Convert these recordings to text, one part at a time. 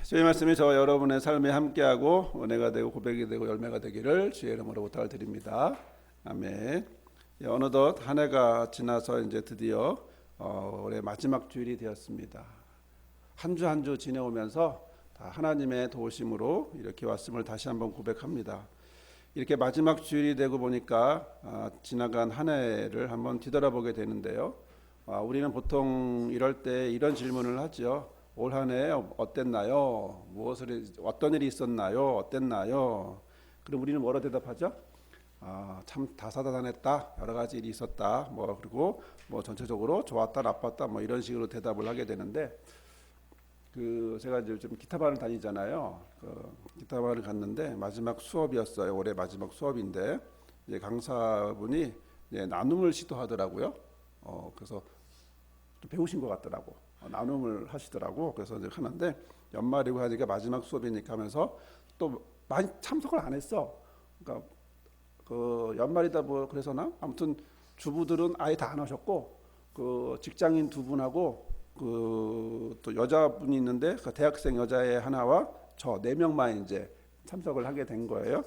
주의 말씀이 저와 여러분의 삶에 함께하고 은혜가 되고 고백이 되고 열매가 되기를 주의 이름으로 부탁을 드립니다. 아멘. 어느덧 한 해가 지나서 이제 드디어 올해 마지막 주일이 되었습니다. 한 주 한 주 지내오면서 다 하나님의 도우심으로 이렇게 왔음을 다시 한번 고백합니다. 이렇게 마지막 주일이 되고 보니까 지나간 한 해를 한번 뒤돌아보게 되는데요. 우리는 보통 이럴 때 이런 질문을 하죠. 올 한 해 어땠나요? 어떤 일이 있었나요? 어땠나요? 그럼 우리는 뭐라 대답하죠? 참 다사다난했다. 여러 가지 일이 있었다. 그리고 전체적으로 좋았다, 나빴다. 이런 식으로 대답을 하게 되는데 제가 이제 좀 기타반을 다니잖아요. 기타반을 갔는데 마지막 수업이었어요. 올해 마지막 수업인데 이제 강사분이 이제 나눔을 시도하더라고요. 그래서 좀 배우신 것 같더라고. 나눔을 하시더라고. 그래서 이제 하는데 연말이고 하니까 마지막 수업이니까 하면서 또 많이 참석을 안 했어. 그러니까 연말이다 그래서나 아무튼 주부들은 아예 다 안 하셨고 직장인 두 분하고 또 여자분이 있는데 대학생 여자애 하나와 저 네 명만 이제 참석을 하게 된 거예요.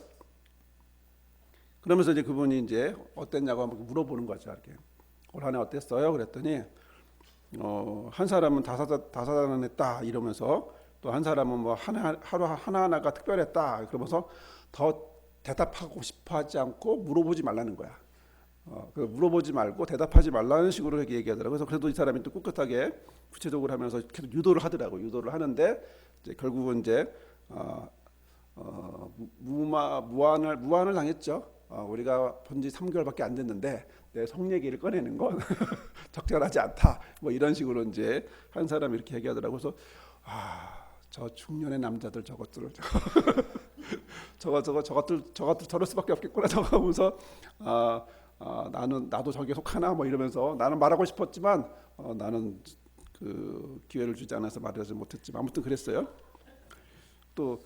그러면서 이제 그분이 이제 어땠냐고 한번 물어보는 거죠. 이렇게 올 한 해 어땠어요? 그랬더니 한 사람은 다사다난했다 이러면서 또 한 사람은 하루 하나하나가 특별했다 그러면서 더 대답하고 싶어하지 않고 물어보지 말라는 거야. 물어보지 말고 대답하지 말라는 식으로 얘기하더라고요. 그래서 그래도 이 사람이 또 꿋꿋하게 구체적으로 하면서 계속 유도를 하더라고요. 유도를 하는데 이제 결국은 이제 무안을 당했죠. 우리가 본지 3개월밖에 안 됐는데 내 속 얘기를 꺼내는 건 적절하지 않다. 이런 식으로 이제 한 사람이 이렇게 얘기하더라고요. 그래서 저 중년의 남자들 저것들을 저것들 저럴 수밖에 없겠구나 하면서 나도 저기에 속하나 이러면서 나는 말하고 싶었지만 나는 그 기회를 주지 않아서 말하지 못했지만 아무튼 그랬어요. 또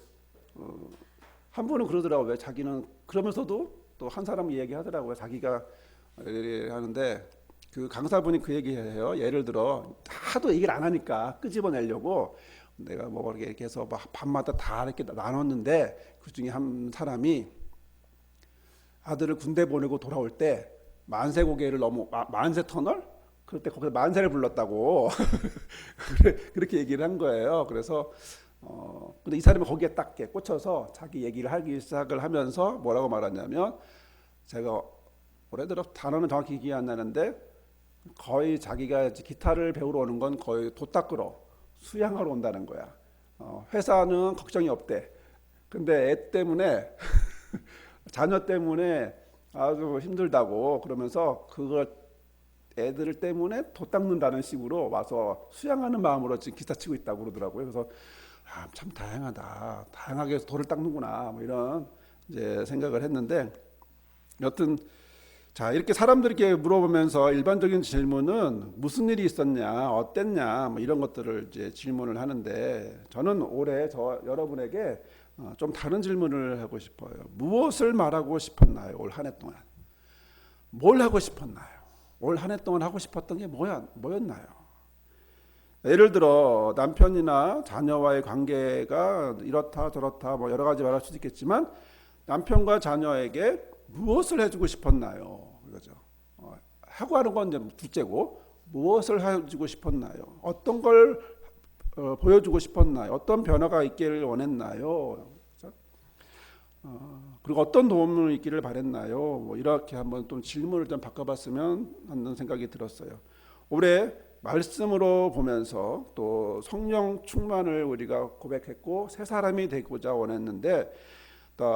한 분은 그러더라고요. 왜 자기는 그러면서도 또 한 사람이 얘기하더라고요. 자기가 하는데 그 강사분이 그 얘기해요. 예를 들어 하도 얘기를 안 하니까 끄집어내려고 내가 이렇게 해서 밤마다 다 이렇게 나눴는데 그 중에 한 사람이 아들을 군대 보내고 돌아올 때 만세고개를 만세 터널? 그럴 때 거기서 만세를 불렀다고 그렇게 얘기를 한 거예요. 그래서 근데 이 사람이 거기에 딱 꽂혀서 자기 얘기를 하기 시작을 하면서 뭐라고 말하냐면 제가 올해 들어 단어는 정확히 기억이 안 나는데 거의 자기가 기타를 배우러 오는 건 거의 도 닦으러 수양하러 온다는 거야. 회사는 걱정이 없대. 근데 애 때문에 자녀 때문에 아주 힘들다고 그러면서 그걸 애들 때문에 도 닦는다는 식으로 와서 수양하는 마음으로 지금 기타 치고 있다고 그러더라고요. 그래서 참 다양하다. 다양하게 도를 닦는구나. 이런 이제 생각을 했는데 여튼 자 이렇게 사람들에게 물어보면서 일반적인 질문은 무슨 일이 있었냐, 어땠냐 이런 것들을 이제 질문을 하는데 저는 올해 여러분에게 좀 다른 질문을 하고 싶어요. 무엇을 말하고 싶었나요? 올 한 해 동안 뭘 하고 싶었나요? 올 한 해 동안 하고 싶었던 게 뭐였나요? 예를 들어 남편이나 자녀와의 관계가 이렇다 저렇다 여러 가지 말할 수도 있겠지만 남편과 자녀에게 무엇을 해주고 싶었나요? 그거죠. 하고 하는 건 이제 둘째고 무엇을 해주고 싶었나요? 어떤 걸 보여주고 싶었나요? 어떤 변화가 있기를 원했나요? 그렇죠? 그리고 어떤 도움을 있기를 바랬나요? 이렇게 한번 좀 질문을 좀 바꿔봤으면 하는 생각이 들었어요. 올해 말씀으로 보면서 또 성령 충만을 우리가 고백했고 새 사람이 되고자 원했는데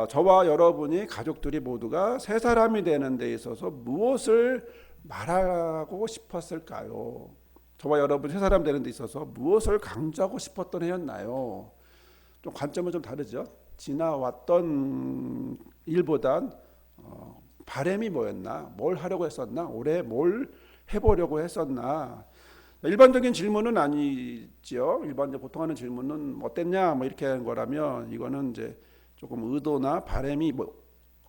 저와 여러분이 가족들이 모두가 새 사람이 되는 데 있어서 무엇을 말하고 싶었을까요? 저와 여러분 새 사람 되는 데 있어서 무엇을 강조하고 싶었던 해였나요? 좀 관점은 좀 다르죠. 지나왔던 일보단 바람이 뭐였나? 뭘 하려고 했었나? 올해 뭘 해보려고 했었나? 일반적인 질문은 아니죠. 일반적으로 보통 하는 질문은 어땠냐? 이렇게 하는 거라면 이거는 이제 조금 의도나 바람이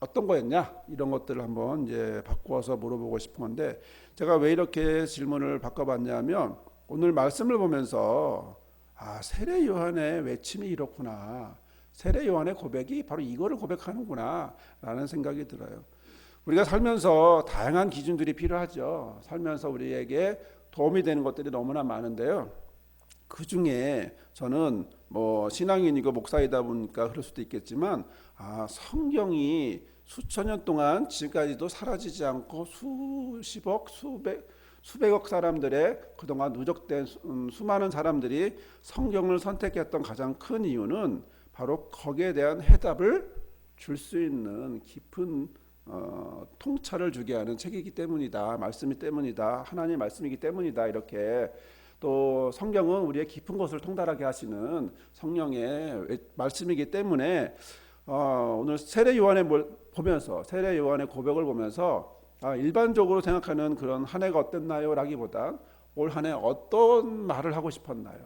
어떤 거였냐 이런 것들을 한번 이제 바꾸어서 물어보고 싶은 건데 제가 왜 이렇게 질문을 바꿔봤냐면 오늘 말씀을 보면서 세례 요한의 외침이 이렇구나. 세례 요한의 고백이 바로 이거를 고백하는구나 라는 생각이 들어요. 우리가 살면서 다양한 기준들이 필요하죠. 살면서 우리에게 도움이 되는 것들이 너무나 많은데요. 그 중에 저는 신앙인이고 목사이다 보니까 그럴 수도 있겠지만 성경이 수천 년 동안 지금까지도 사라지지 않고 수십억 수백억 사람들의 그동안 누적된 수많은 사람들이 성경을 선택했던 가장 큰 이유는 바로 거기에 대한 해답을 줄 수 있는 깊은 통찰을 주게 하는 책이기 때문이다. 말씀이 때문이다. 하나님의 말씀이기 때문이다. 이렇게 또 성경은 우리의 깊은 것을 통달하게 하시는 성령의 말씀이기 때문에 오늘 세례 요한의 보면서 세례 요한의 고백을 보면서 일반적으로 생각하는 그런 한 해가 어땠나요? 라기보다 올 한 해 어떤 말을 하고 싶었나요?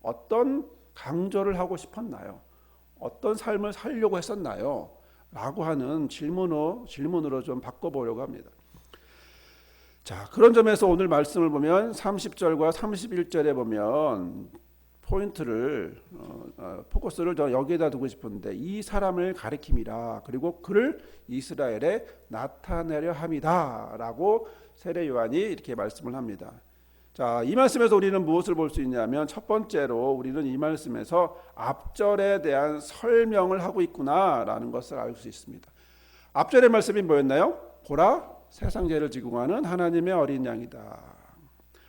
어떤 강조를 하고 싶었나요? 어떤 삶을 살려고 했었나요? 라고 하는 질문으로 좀 바꿔보려고 합니다. 자, 그런 점에서 오늘 말씀을 보면 30절과 31절에 보면 포인트를 포커스를 저 여기에다 두고 싶은데 이 사람을 가리킴이라 그리고 그를 이스라엘에 나타내려 함이다 라고 세례 요한이 이렇게 말씀을 합니다. 자, 이 말씀에서 우리는 무엇을 볼 수 있냐면 첫 번째로 우리는 이 말씀에서 앞절에 대한 설명을 하고 있구나라는 것을 알 수 있습니다. 앞절의 말씀이 뭐였나요? 보라, 세상 죄를 지고 가는 하나님의 어린 양이다.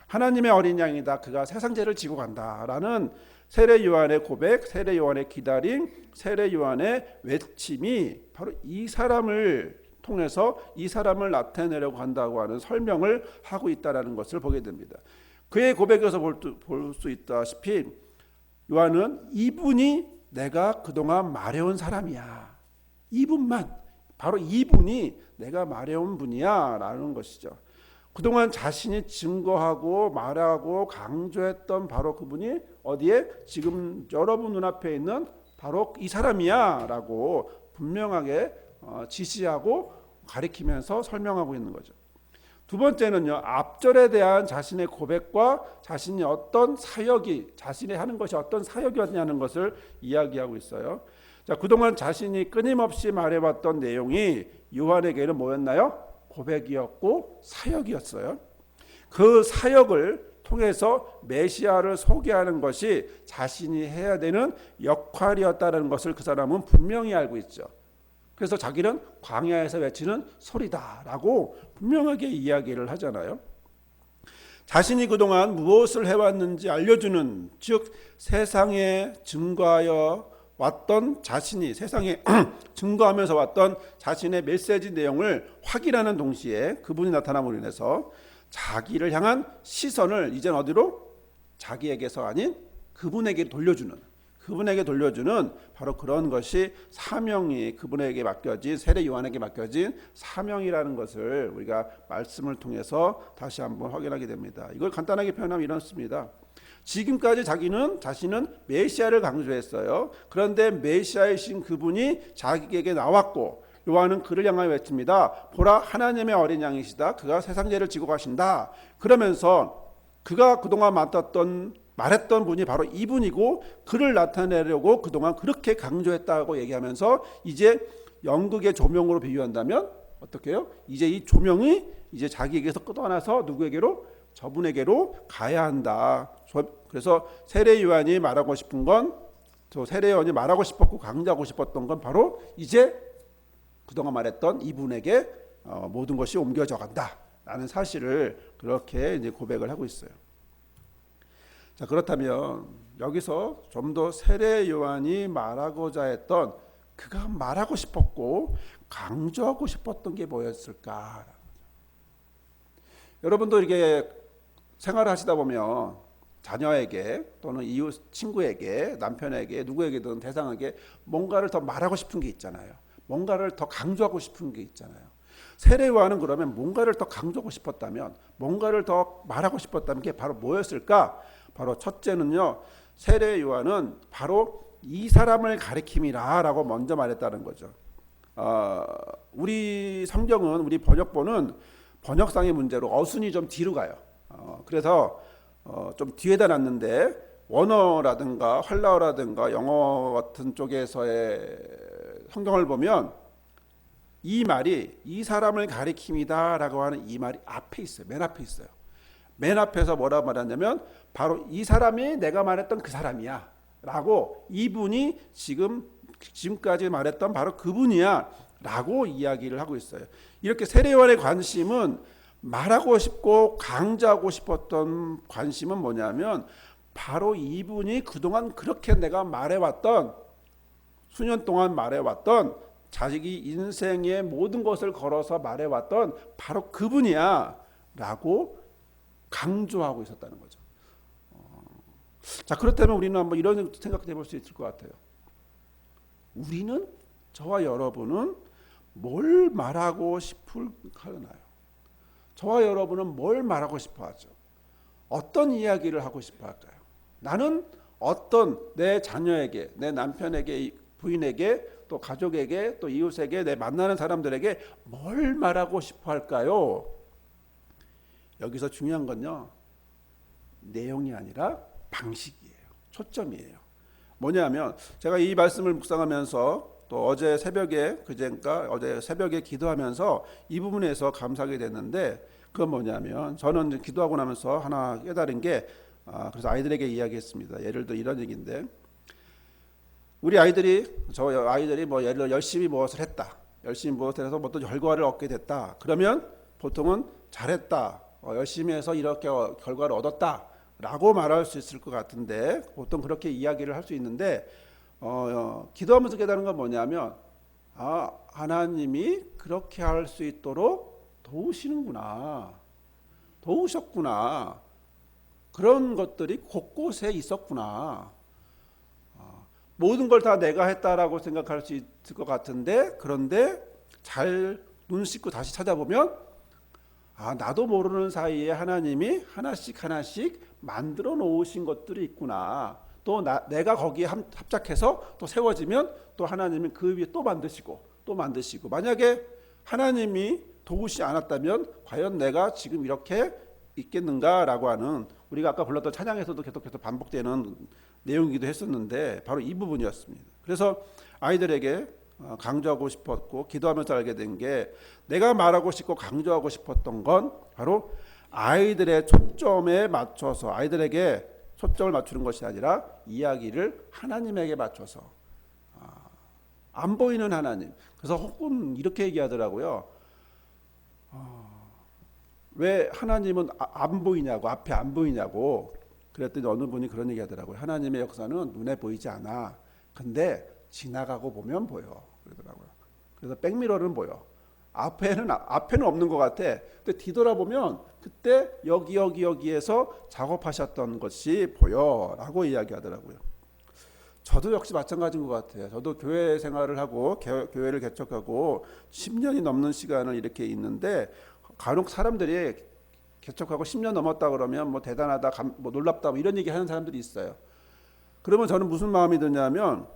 하나님의 어린 양이다. 그가 세상 죄를 지고 간다라는 세례 요한의 고백, 세례 요한의 기다림, 세례 요한의 외침이 바로 이 사람을 통해서 이 사람을 나타내려고 한다고 하는 설명을 하고 있다는 것을 보게 됩니다. 그의 고백에서 볼 수 있다시피 요한은 이분이 내가 그동안 말해온 사람이야. 이분만, 바로 이분이 내가 말해온 분이야 라는 것이죠. 그동안 자신이 증거하고 말하고 강조했던 바로 그분이 어디에? 지금 여러분 눈앞에 있는 바로 이 사람이야 라고 분명하게 지시하고 가리키면서 설명하고 있는 거죠. 두 번째는요, 앞절에 대한 자신의 고백과 자신이 어떤 사역이, 자신이 하는 것이 어떤 사역이었냐는 것을 이야기하고 있어요. 자, 그동안 자신이 끊임없이 말해왔던 내용이 요한에게는 뭐였나요? 고백이었고 사역이었어요. 그 사역을 통해서 메시아를 소개하는 것이 자신이 해야 되는 역할이었다는 것을 그 사람은 분명히 알고 있죠. 그래서 자기는 광야에서 외치는 소리다라고 분명하게 이야기를 하잖아요. 자신이 그동안 무엇을 해왔는지 알려주는, 즉 세상에 증거하여 왔던 자신이, 세상에 증거하면서 왔던 자신의 메시지 내용을 확인하는 동시에 그분이 나타남으로 인해서 자기를 향한 시선을 이젠 어디로? 자기에게서 아닌 그분에게 돌려주는 바로 그런 것이 사명이 그분에게 맡겨진, 세례 요한에게 맡겨진 사명이라는 것을 우리가 말씀을 통해서 다시 한번 확인하게 됩니다. 이걸 간단하게 표현하면 이렇습니다. 지금까지 자신은 메시아를 강조했어요. 그런데 메시아이신 그분이 자기에게 나왔고 요한은 그를 향하여 외칩니다. 보라, 하나님의 어린 양이시다. 그가 세상 죄를 지고 가신다. 그러면서 그가 그동안 말했던 분이 바로 이분이고 그를 나타내려고 그동안 그렇게 강조했다고 얘기하면서 이제 연극의 조명으로 비유한다면 어떻게 해요? 이제 이 조명이 이제 자기에게서 끊어나서 누구에게로? 저분에게로 가야 한다. 그래서 세례 요한이 말하고 싶은 건, 세례 요한이 말하고 싶었고 강조하고 싶었던 건 바로 이제 그동안 말했던 이분에게 모든 것이 옮겨져 간다라는 사실을 그렇게 이제 고백을 하고 있어요. 자, 그렇다면 여기서 좀 더 세례 요한이 말하고자 했던, 그가 말하고 싶었고 강조하고 싶었던 게 뭐였을까? 여러분도 이렇게 생활을 하시다 보면 자녀에게 또는 이웃 친구에게, 남편에게, 누구에게든 대상에게 뭔가를 더 말하고 싶은 게 있잖아요. 뭔가를 더 강조하고 싶은 게 있잖아요. 세례 요한은 그러면 뭔가를 더 강조하고 싶었다면, 뭔가를 더 말하고 싶었다면 그게 바로 뭐였을까? 바로 첫째는요, 세례 요한은 바로 이 사람을 가리킴이라라고 먼저 말했다는 거죠. 우리 성경은, 우리 번역본은 번역상의 문제로 어순이 좀 뒤로 가요. 그래서 좀 뒤에다 놨는데 원어라든가 활라어라든가 영어 같은 쪽에서의 성경을 보면 이 말이 이 사람을 가리킴이다라고 하는 이 말이 앞에 있어요. 맨 앞에 있어요. 맨 앞에서 뭐라 말하냐면 바로 이 사람이 내가 말했던 그 사람이야 라고, 이분이 지금까지 말했던 바로 그분이야 라고 이야기를 하고 있어요. 이렇게 세례요한의 관심은, 말하고 싶고 강조하고 싶었던 관심은 뭐냐면 바로 이분이 그동안 그렇게 내가 말해왔던, 수년 동안 말해왔던, 자기 인생의 모든 것을 걸어서 말해왔던 바로 그분이야 라고 강조하고 있었다는 거죠. 자, 그렇다면 우리는 한번 이런 생각도 해볼 수 있을 것 같아요. 우리는, 저와 여러분은 뭘 말하고 싶을까요? 저와 여러분은 뭘 말하고 싶어 하죠? 어떤 이야기를 하고 싶어 할까요? 나는 어떤, 내 자녀에게, 내 남편에게, 부인에게, 또 가족에게, 또 이웃에게, 내 만나는 사람들에게 뭘 말하고 싶어 할까요? 여기서 중요한 건요, 내용이 아니라 방식이에요. 초점이에요. 뭐냐면 제가 이 말씀을 묵상하면서 또 어제 새벽에, 그제인가 어제 새벽에 기도하면서 이 부분에서 감사하게 됐는데, 그건 뭐냐면 저는 기도하고 나면서 하나 깨달은 게, 그래서 아이들에게 이야기했습니다. 예를 들어 이런 얘기인데, 우리 아이들이, 저 아이들이 뭐 예를 들어 열심히 무엇을 했다, 열심히 무엇을 해서 어떤 결과를 얻게 됐다, 그러면 보통은 잘했다, 열심히 해서 이렇게 결과를 얻었다 라고 말할 수 있을 것 같은데, 보통 그렇게 이야기를 할 수 있는데, 기도하면서 깨달은 건 뭐냐면, 하나님이 그렇게 할 수 있도록 도우시는구나, 도우셨구나, 그런 것들이 곳곳에 있었구나. 모든 걸 다 내가 했다라고 생각할 수 있을 것 같은데, 그런데 잘 눈 씻고 다시 찾아보면 나도 모르는 사이에 하나님이 하나씩 하나씩 만들어 놓으신 것들이 있구나. 또 내가 거기에 합작해서 또 세워지면 또 하나님은 그 위에 또 만드시고 또 만드시고, 만약에 하나님이 도우시지 않았다면 과연 내가 지금 이렇게 있겠는가라고 하는, 우리가 아까 불렀던 찬양에서도 계속해서 반복되는 내용이기도 했었는데 바로 이 부분이었습니다. 그래서 아이들에게 강조하고 싶었고 기도하면서 알게 된 게, 내가 말하고 싶고 강조하고 싶었던 건 바로 아이들의 초점에 맞춰서, 아이들에게 초점을 맞추는 것이 아니라 이야기를 하나님에게 맞춰서, 안 보이는 하나님. 그래서 혹은 이렇게 얘기하더라고요. 왜 하나님은 안 보이냐고, 앞에 안 보이냐고. 그랬더니 어느 분이 그런 얘기 하더라고요. 하나님의 역사는 눈에 보이지 않아. 근데 지나가고 보면 보여. 그러더라고요. 그래서 백미러는 보여. 앞에는 없는 것 같아. 근데 뒤돌아보면 그때 여기에서 작업하셨던 것이 보여라고 이야기하더라고요. 저도 역시 마찬가지인 것 같아요. 저도 교회 생활을 하고 교회를 개척하고 10년이 넘는 시간을 이렇게 있는데, 간혹 사람들이 개척하고 10년 넘었다 그러면 뭐 대단하다, 뭐 놀랍다, 뭐 이런 얘기 하는 사람들이 있어요. 그러면 저는 무슨 마음이 드냐면,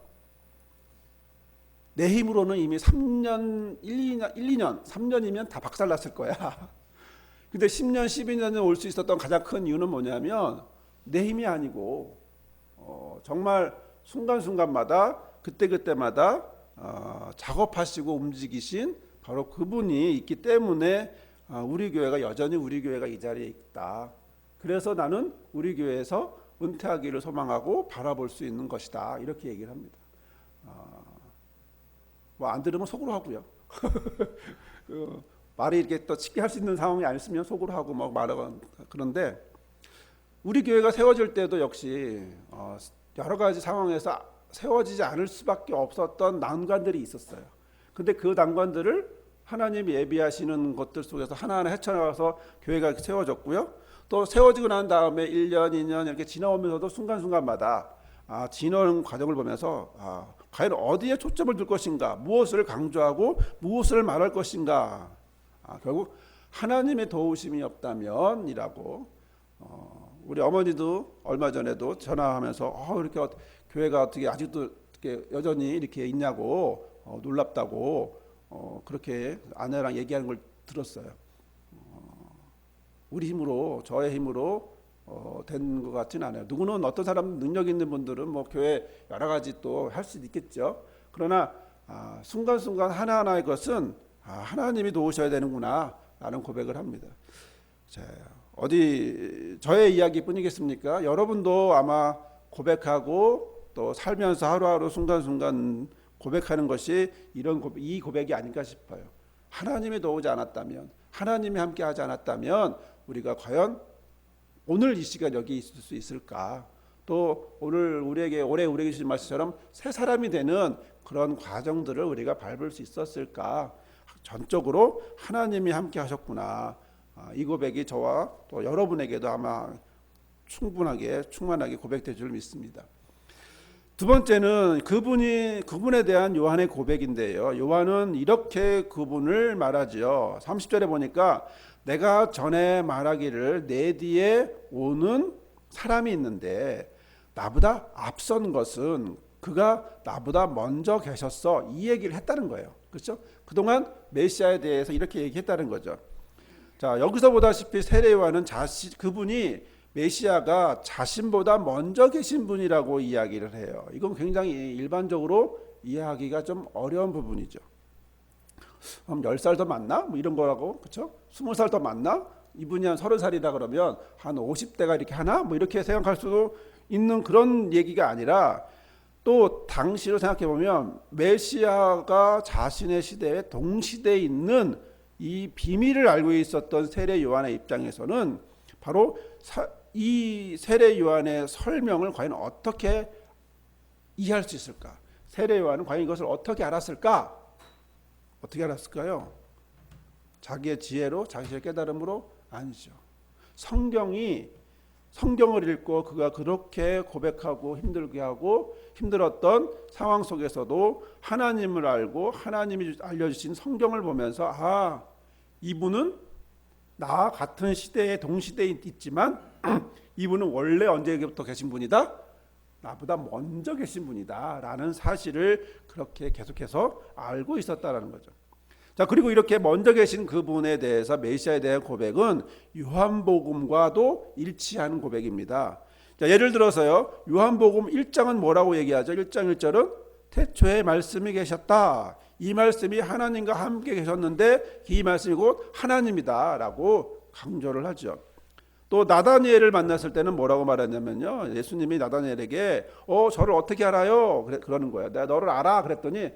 내 힘으로는 이미 3년, 2년, 3년이면 다 박살났을 거야. 근데 10년, 12년에 올 수 있었던 가장 큰 이유는 뭐냐면 내 힘이 아니고 정말 순간순간마다, 그때그때마다 작업하시고 움직이신 바로 그분이 있기 때문에 우리 교회가 여전히 우리 교회가 이 자리에 있다. 그래서 나는 우리 교회에서 은퇴하기를 소망하고 바라볼 수 있는 것이다. 이렇게 얘기를 합니다. 뭐 안 들으면 속으로 하고요. 말이 이렇게 또 쉽게 할 수 있는 상황이 아니었으면 속으로 하고 막 말하고. 그런데 우리 교회가 세워질 때도 역시 여러 가지 상황에서 세워지지 않을 수밖에 없었던 난관들이 있었어요. 근데 그 난관들을 하나님이 예비하시는 것들 속에서 하나하나 헤쳐나가서 교회가 세워졌고요. 또 세워지고 난 다음에 1년, 2년 이렇게 지나오면서도 순간순간마다 진화하는 과정을 보면서 과연 어디에 초점을 둘 것인가, 무엇을 강조하고 무엇을 말할 것인가, 결국 하나님의 도우심이 없다면이라고. 우리 어머니도 얼마 전에도 전화하면서 이렇게 교회가 어떻게 아직도 이렇게 여전히 이렇게 있냐고, 놀랍다고 그렇게 아내랑 얘기하는 걸 들었어요. 우리 힘으로, 저의 힘으로 된 것 같지는 않아요. 누구는 어떤 사람 능력 있는 분들은 뭐 교회 여러 가지 또 할 수도 있겠죠. 그러나 순간순간 하나하나의 것은 하나님이 도우셔야 되는구나 라는 고백을 합니다. 자, 어디 저의 이야기뿐이겠습니까? 여러분도 아마 고백하고 또 살면서 하루하루 순간순간 고백하는 것이 이 고백이 아닐까 싶어요. 하나님이 도우지 않았다면, 하나님이 함께하지 않았다면 우리가 과연 오늘 이 시간 여기 있을 수 있을까? 또 오늘 올해 우리에게 주신 말씀처럼 새 사람이 되는 그런 과정들을 우리가 밟을 수 있었을까? 전적으로 하나님이 함께하셨구나. 이 고백이 저와 또 여러분에게도 아마 충만하게 고백될 줄 믿습니다. 두 번째는 그분에 대한 요한의 고백인데요. 요한은 이렇게 그분을 말하죠. 30절에 보니까 내가 전에 말하기를 내 뒤에 오는 사람이 있는데 나보다 앞선 것은 그가 나보다 먼저 계셨어. 이 얘기를 했다는 거예요. 그렇죠? 그동안 메시아에 대해서 이렇게 얘기했다는 거죠. 자, 여기서 보다시피 세례 요한은 그분이 메시아가 자신보다 먼저 계신 분이라고 이야기를 해요. 이건 굉장히 일반적으로 이해하기가 좀 어려운 부분이죠. 10살 더 많나? 뭐 이런 거라고, 그렇죠? 20살 더 많나? 이분이 한 30살이다 그러면 한 50대가 이렇게 하나? 뭐 이렇게 생각할 수도 있는 그런 얘기가 아니라 또 당시로 생각해 보면 메시아가 자신의 시대에 동시대에 있는 이 비밀을 알고 있었던 세례 요한의 입장에서는 바로 이 세례 요한의 설명을 과연 어떻게 이해할 수 있을까? 세례 요한은 과연 이것을 어떻게 알았을까? 어떻게 알았을까요? 자기의 지혜로, 자기의 깨달음으로? 아니죠. 성경을 읽고 그가 그렇게 고백하고 힘들게 하고 힘들었던 상황 속에서도 하나님을 알고 하나님이 알려주신 성경을 보면서 이분은 나와 같은 시대에 동시대에 있지만 이분은 원래 언제부터 계신 분이다? 나보다 먼저 계신 분이다 라는 사실을 그렇게 계속해서 알고 있었다라는 거죠. 자, 그리고 이렇게 먼저 계신 그분에 대해서 메시아에 대한 고백은 요한복음과도 일치하는 고백입니다. 자, 예를 들어서요, 요한복음 1장은 뭐라고 얘기하죠? 1장 1절은 태초에 말씀이 계셨다. 이 말씀이 하나님과 함께 계셨는데 이 말씀이 곧 하나님이다 라고 강조를 하죠. 또 나다니엘을 만났을 때는 뭐라고 말했냐면요, 예수님이 나다니엘에게 저를 어떻게 알아요? 그러는 거예요. 내가 너를 알아 그랬더니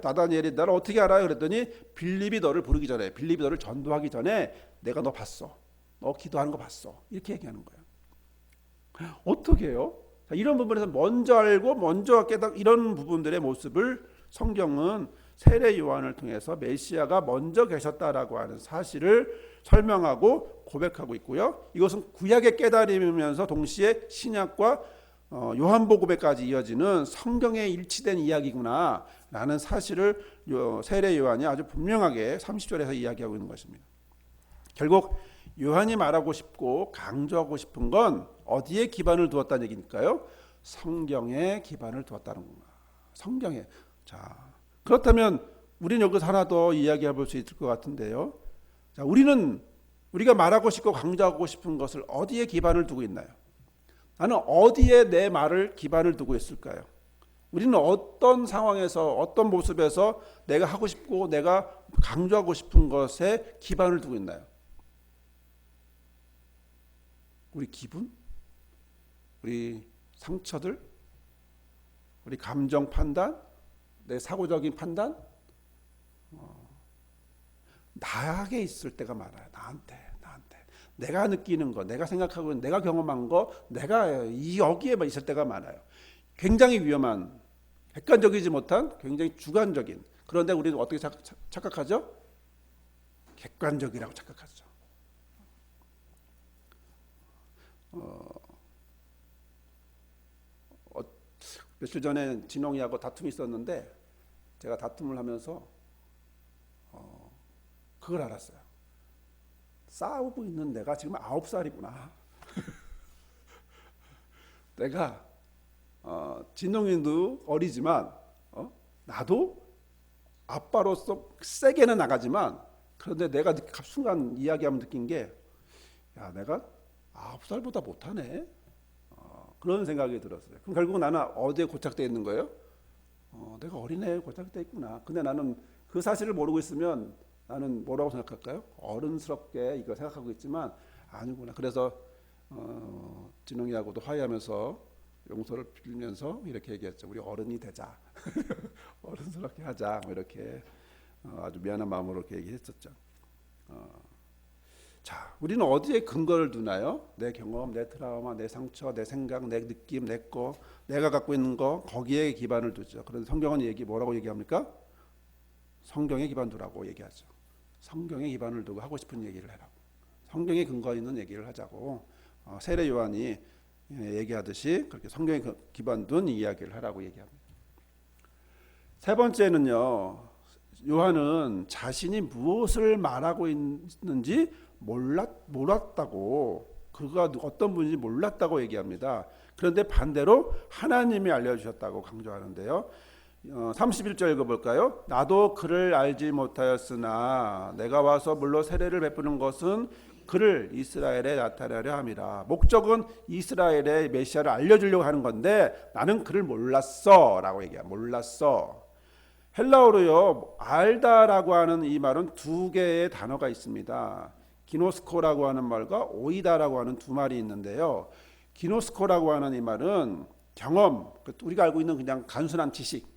나다니엘이 나를 어떻게 알아요? 그랬더니 빌립이 너를 부르기 전에, 빌립이 너를 전도하기 전에 내가 너 봤어. 너 기도하는 거 봤어. 이렇게 얘기하는 거예요. 어떻게 해요? 이런 부분에서 먼저 알고 먼저 이런 부분들의 모습을 성경은 세례 요한을 통해서 메시아가 먼저 계셨다라고 하는 사실을 설명하고 고백하고 있고요. 이것은 구약의 깨달음이면서 동시에 신약과 요한복음에까지 이어지는 성경에 일치된 이야기구나 라는 사실을 세례 요한이 아주 분명하게 30절에서 이야기하고 있는 것입니다. 결국 요한이 말하고 싶고 강조하고 싶은 건 어디에 기반을 두었다는 얘기니까요? 성경에 기반을 두었다는 겁니다. 성경에. 자, 그렇다면 우리는 여기서 하나 더 이야기해 볼 수 있을 것 같은데요. 자, 우리가 말하고 싶고 강조하고 싶은 것을 어디에 기반을 두고 있나요? 나는 어디에 내 말을 기반을 두고 있을까요? 우리는 어떤 상황에서 어떤 모습에서 내가 하고 싶고 내가 강조하고 싶은 것에 기반을 두고 있나요? 우리 기분? 우리 상처들? 우리 감정 판단? 내 사고적인 판단? 나에게 있을 때가 많아요. 나한테. 내가 느끼는 거, 내가 생각하고 있는, 내가 경험한 거, 내가 여기에만 있을 때가 많아요. 굉장히 위험한, 객관적이지 못한 굉장히 주관적인. 그런데 우리는 어떻게 착각하죠? 객관적이라고 착각하죠. 며칠 전에 진홍이하고 다툼이 있었는데 제가 다툼을 하면서 그걸 알았어요. 싸우고 있는 내가 지금 9살이구나. 내가 진홍이도 어리지만 나도 아빠로서 세게는 나가지만 그런데 내가 순간 이야기하면 느낀 게 내가 9살보다 못하네. 그런 생각이 들었어요. 그럼 결국 나는 어디에 고착되어 있는 거예요? 내가 어린애에 고착되어 있구나. 근데 나는 그 사실을 모르고 있으면 나는 뭐라고 생각할까요? 어른스럽게 이거 생각하고 있지만 아니구나. 그래서 진웅이하고도 화해하면서 용서를 빌면서 이렇게 얘기했죠. 우리 어른이 되자. 어른스럽게 하자. 뭐 이렇게 아주 미안한 마음으로 이렇게 얘기했었죠. 자, 우리는 어디에 근거를 두나요? 내 경험, 내 트라우마, 내 상처, 내 생각, 내 느낌, 내 거, 내가 갖고 있는 거 거기에 기반을 두죠. 그런데 성경은 뭐라고 얘기합니까? 성경에 기반 두라고 얘기하죠. 성경에 기반을 두고 하고 싶은 얘기를 해라고. 성경에 근거 있는 얘기를 하자고 세례 요한이 얘기하듯이 그렇게 성경에 기반 둔 이야기를 하라고 얘기합니다. 세 번째는요. 요한은 자신이 무엇을 말하고 있는지 몰랐다고, 그가 어떤 분인지 몰랐다고 얘기합니다. 그런데 반대로 하나님이 알려주셨다고 강조하는데요. 31절 읽어볼까요? 나도 그를 알지 못하였으나 내가 와서 물로 세례를 베푸는 것은 그를 이스라엘에 나타내려 함이라. 목적은 이스라엘의 메시아를 알려주려고 하는 건데 나는 그를 몰랐어 라고 얘기해요. 몰랐어. 헬라어로요, 알다라고 하는 이 말은 두 개의 단어가 있습니다. 기노스코라고 하는 말과 오이다라고 하는 두 말이 있는데요. 기노스코라고 하는 이 말은 경험, 우리가 알고 있는 그냥 단순한 지식,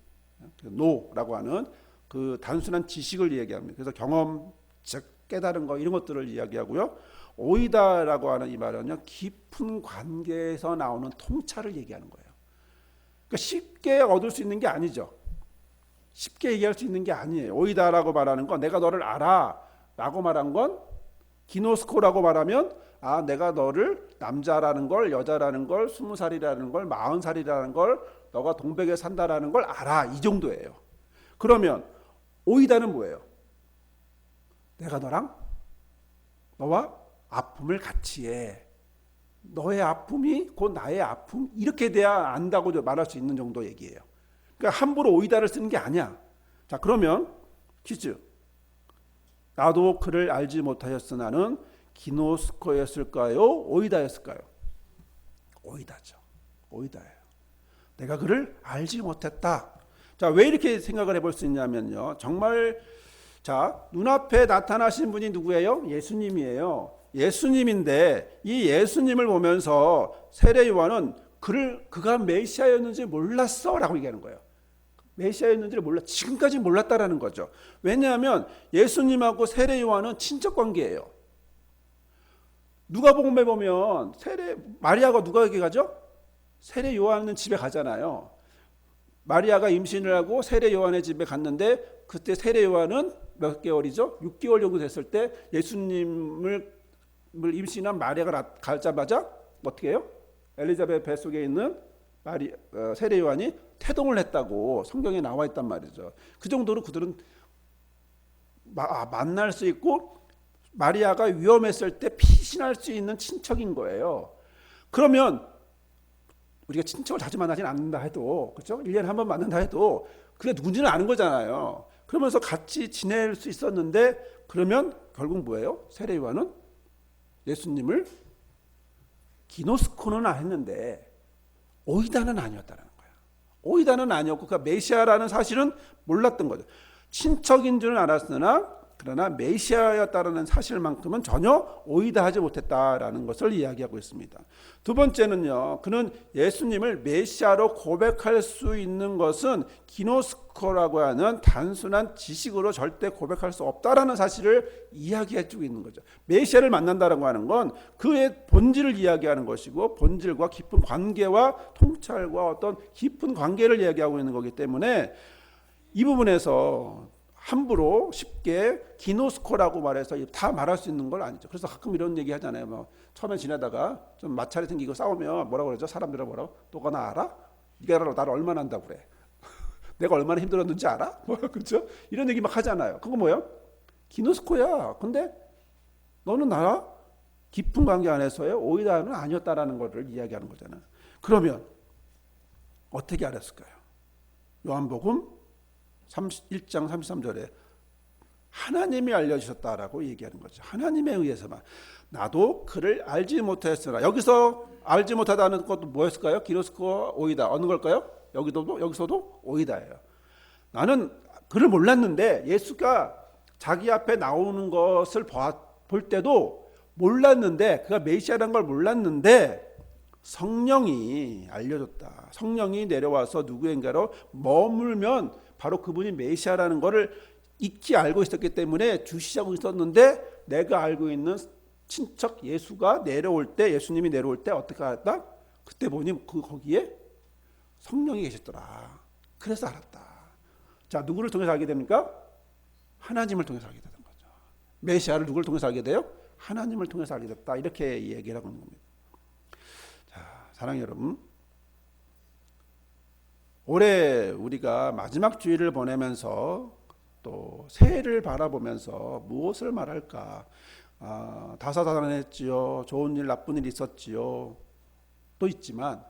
노라고 하는 그 단순한 지식을 이야기합니다. 그래서 경험, 즉 깨달은 거 이런 것들을 이야기하고요. 오이다라고 하는 이 말은요, 깊은 관계에서 나오는 통찰을 얘기하는 거예요. 그러니까 쉽게 얻을 수 있는 게 아니죠. 쉽게 얘기할 수 있는 게 아니에요. 오이다라고 말하는 건 내가 너를 알아 라고 말한 건, 기노스코라고 말하면 내가 너를 남자라는 걸, 여자라는 걸, 20살이라는 걸, 40살이라는 걸, 너가 동백에 산다라는 걸 알아, 이 정도예요. 그러면 오이다는 뭐예요? 내가 너와 아픔을 같이 해. 너의 아픔이 곧 나의 아픔, 이렇게 돼야 안다고 말할 수 있는 정도 얘기예요. 그러니까 함부로 오이다를 쓰는 게 아니야. 자, 그러면 퀴즈. 나도 그를 알지 못하였으나는 기노스코였을까요? 오이다였을까요? 오이다죠. 오이다예요. 내가 그를 알지 못했다. 자, 왜 이렇게 생각을 해볼 수 있냐면요. 정말 눈앞에 나타나신 분이 누구예요? 예수님이에요. 예수님인데 이 예수님을 보면서 세례 요한은 그가 메시아였는지 몰랐어 라고 얘기하는 거예요. 메시아였는지를 지금까지 몰랐다라는 거죠. 왜냐하면 예수님하고 세례 요한은 친척 관계예요. 누가복음에 보면 마리아가 누가에게 가죠? 세례 요한은 집에 가잖아요. 마리아가 임신을 하고 세례 요한의 집에 갔는데 그때 세례 요한은 몇 개월이죠? 6개월 정도 됐을 때 예수님을 임신한 마리아가 가자마자 어떻게 해요? 엘리자벳 뱃속에 있는 세례 요한이 태동을 했다고 성경에 나와 있단 말이죠. 그 정도로 그들은 만날 수 있고 마리아가 위험했을 때 피신할 수 있는 친척인 거예요. 그러면 우리가 친척을 자주 만나진 않는다 해도, 그렇죠? 1년에 한 번 만난다 해도 그게 누군지는 아는 거잖아요. 그러면서 같이 지낼 수 있었는데, 그러면 결국 뭐예요? 세례 요한은 예수님을 기노스코는 안 했는데 오이다는 아니었다는 거예요. 오이다는 아니었고 그러니까 메시아라는 사실은 몰랐던 거죠. 친척인 줄은 알았으나 그러나 메시아였다는 사실만큼은 전혀 오이다하지 못했다라는 것을 이야기하고 있습니다. 두 번째는요, 그는 예수님을 메시아로 고백할 수 있는 것은 기노스코라고 하는 단순한 지식으로 절대 고백할 수 없다라는 사실을 이야기해주고 있는 거죠. 메시아를 만난다라고 하는 건 그의 본질을 이야기하는 것이고, 본질과 깊은 관계와 통찰과 어떤 깊은 관계를 이야기하고 있는 거기 때문에 이 부분에서 함부로 쉽게 기노스코라고 말해서 다 말할 수 있는 건 아니죠. 그래서 가끔 이런 얘기 하잖아요. 처음에 지내다가 좀 마찰이 생기고 싸우면 뭐라고 그러죠? 사람들은 뭐라고? 너가 나 알아? 네가 나를 얼마나 한다고 그래? 내가 얼마나 힘들었는지 알아? 그렇죠? 이런 얘기 막 하잖아요. 그거 뭐예요? 기노스코야. 근데 너는 나와 깊은 관계 안에서의 오이다는 아니었다라는 것을 이야기하는 거잖아요. 그러면 어떻게 알았을까요? 요한복음 1장 33절에 하나님이 알려주셨다라고 얘기하는 거죠. 하나님에 의해서만. 나도 그를 알지 못하였으나. 여기서 알지 못하다는 것도 뭐였을까요? 기노스코 오이다. 어느 걸까요? 여기서도 오이다예요. 나는 그를 몰랐는데 예수가 자기 앞에 나오는 것을 볼 때도 몰랐는데, 그가 메시아라는 걸 몰랐는데 성령이 알려줬다. 성령이 내려와서 누구인가로 머물면 바로 그분이 메시아라는 것을 익히 알고 있었기 때문에 주시하고 있었는데, 내가 알고 있는 친척 예수가 내려올 때, 예수님이 내려올 때 어떻게 알았다? 그때 보니 거기에 성령이 계셨더라. 그래서 알았다. 자, 누구를 통해서 알게 됩니까? 하나님을 통해서 알게 되는 거죠. 메시아를 누구를 통해서 알게 돼요? 하나님을 통해서 알게 됐다. 이렇게 얘기를 하고 있는 겁니다. 자, 사랑하는 여러분, 올해 우리가 마지막 주일을 보내면서 또 새해를 바라보면서 무엇을 말할까? 다사다난했지요. 좋은 일, 나쁜 일 있었지요. 또 있지만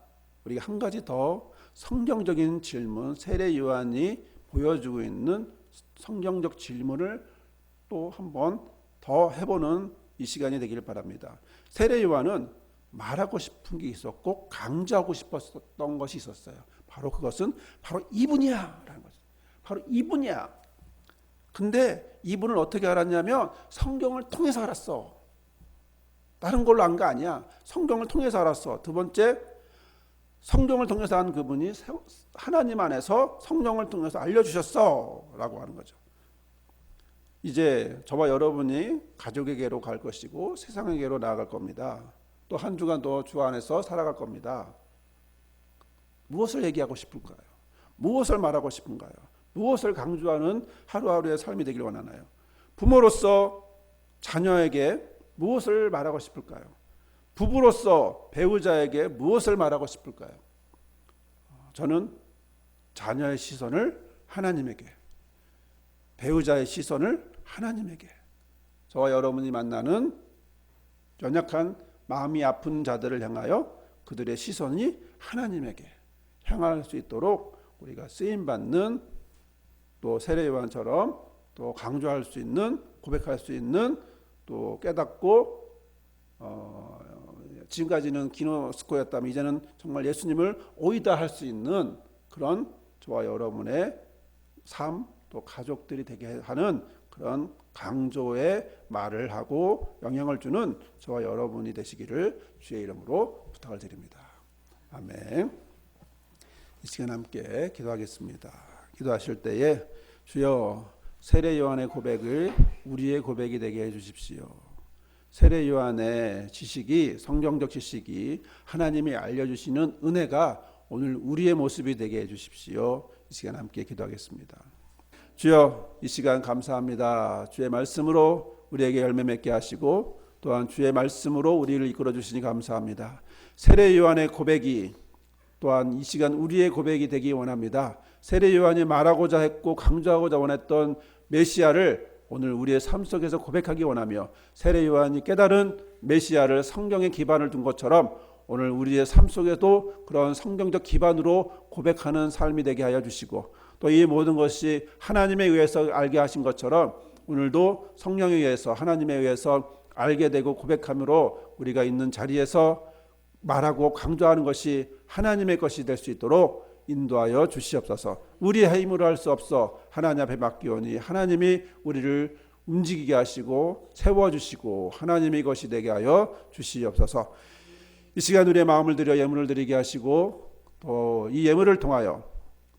우리가 한 가지 더 성경적인 질문, 세례 요한이 보여주고 있는 성경적 질문을 또 한 번 더 해보는 이 시간이 되기를 바랍니다. 세례 요한은 말하고 싶은 게 있었고 강조하고 싶었던 것이 있었어요. 바로 그것은 바로 이분이야 라는 거죠. 바로 이분이야. 근데 이분을 어떻게 알았냐면 성경을 통해서 알았어. 다른 걸로 안 거 아니야. 성경을 통해서 알았어. 두 번째, 성경을 통해서 한 그분이 하나님 안에서 성령을 통해서 알려주셨어 라고 하는 거죠. 이제 저와 여러분이 가족에게로 갈 것이고 세상에게로 나아갈 겁니다. 또 한 주간 더 주 안에서 살아갈 겁니다. 무엇을 얘기하고 싶을까요? 무엇을 말하고 싶은가요? 무엇을 강조하는 하루하루의 삶이 되길 원하나요? 부모로서 자녀에게 무엇을 말하고 싶을까요? 부부로서 배우자에게 무엇을 말하고 싶을까요? 저는 자녀의 시선을 하나님에게, 배우자의 시선을 하나님에게, 저와 여러분이 만나는 연약한 마음이 아픈 자들을 향하여 그들의 시선이 하나님에게 향할 수 있도록 우리가 쓰임받는, 또 세례 요한처럼 또 강조할 수 있는, 고백할 수 있는, 또 깨닫고 지금까지는 기노스코였다면 이제는 정말 예수님을 오이다 할 수 있는 그런 저와 여러분의 삶, 또 가족들이 되게 하는 그런 강조의 말을 하고 영향을 주는 저와 여러분이 되시기를 주의 이름으로 부탁을 드립니다. 아멘. 이 시간 함께 기도하겠습니다. 기도하실 때에 주여, 세례 요한의 고백을 우리의 고백이 되게 해주십시오. 세례 요한의 지식이, 성경적 지식이 하나님이 알려주시는 은혜가 오늘 우리의 모습이 되게 해주십시오. 이 시간 함께 기도하겠습니다. 주여, 이 시간 감사합니다. 주의 말씀으로 우리에게 열매 맺게 하시고 또한 주의 말씀으로 우리를 이끌어 주시니 감사합니다. 세례 요한의 고백이 또한 이 시간 우리의 고백이 되기 원합니다. 세례 요한이 말하고자 했고 강조하고자 원했던 메시아를 오늘 우리의 삶 속에서 고백하기 원하며, 세례 요한이 깨달은 메시아를 성경에 기반을 둔 것처럼 오늘 우리의 삶 속에도 그런 성경적 기반으로 고백하는 삶이 되게 하여 주시고, 또 이 모든 것이 하나님에 의해서 알게 하신 것처럼 오늘도 성령에 의해서, 하나님에 의해서 알게 되고 고백함으로 우리가 있는 자리에서 말하고 강조하는 것이 하나님의 것이 될 수 있도록 인도하여 주시옵소서. 우리의 힘으로 할 수 없어 하나님 앞에 맡기오니 하나님이 우리를 움직이게 하시고 세워주시고 하나님의 것이 되게 하여 주시옵소서. 이 시간 우리의 마음을 들여 예물을 드리게 하시고, 또 이 예물을 통하여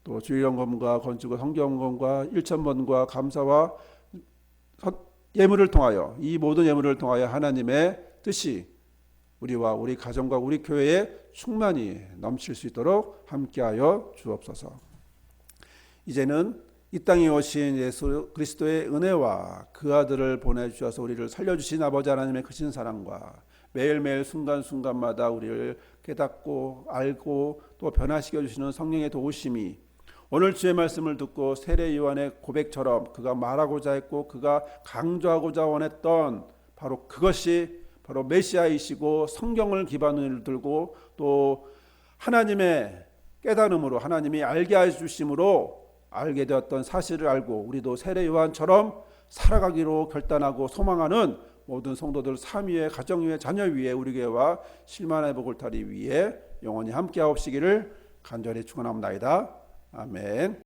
또 주일연금과 건축과 성경원금과 일천번과 감사와 예물을 통하여, 이 모든 예물을 통하여 하나님의 뜻이 우리와 우리 가정과 우리 교회에 충만히 넘칠 수 있도록 함께하여 주옵소서. 이제는 이 땅에 오신 예수 그리스도의 은혜와 그 아들을 보내주셔서 우리를 살려주신 아버지 하나님의 크신 사랑과 매일매일 순간순간마다 우리를 깨닫고 알고 또 변화시켜 주시는 성령의 도우심이 오늘 주의 말씀을 듣고 세례 요한의 고백처럼 그가 말하고자 했고 그가 강조하고자 원했던 바로 그것이 바로 메시아이시고 성경을 기반으로 들고 또 하나님의 깨달음으로 하나님이 알게 해주심으로 알게 되었던 사실을 알고 우리도 세례 요한처럼 살아가기로 결단하고 소망하는 모든 성도들 삶 위에 가정 위에 자녀 위에 우리 교회와 실만의 복을 타리 위해 영원히 함께하옵시기를 간절히 축원합니다. 아멘.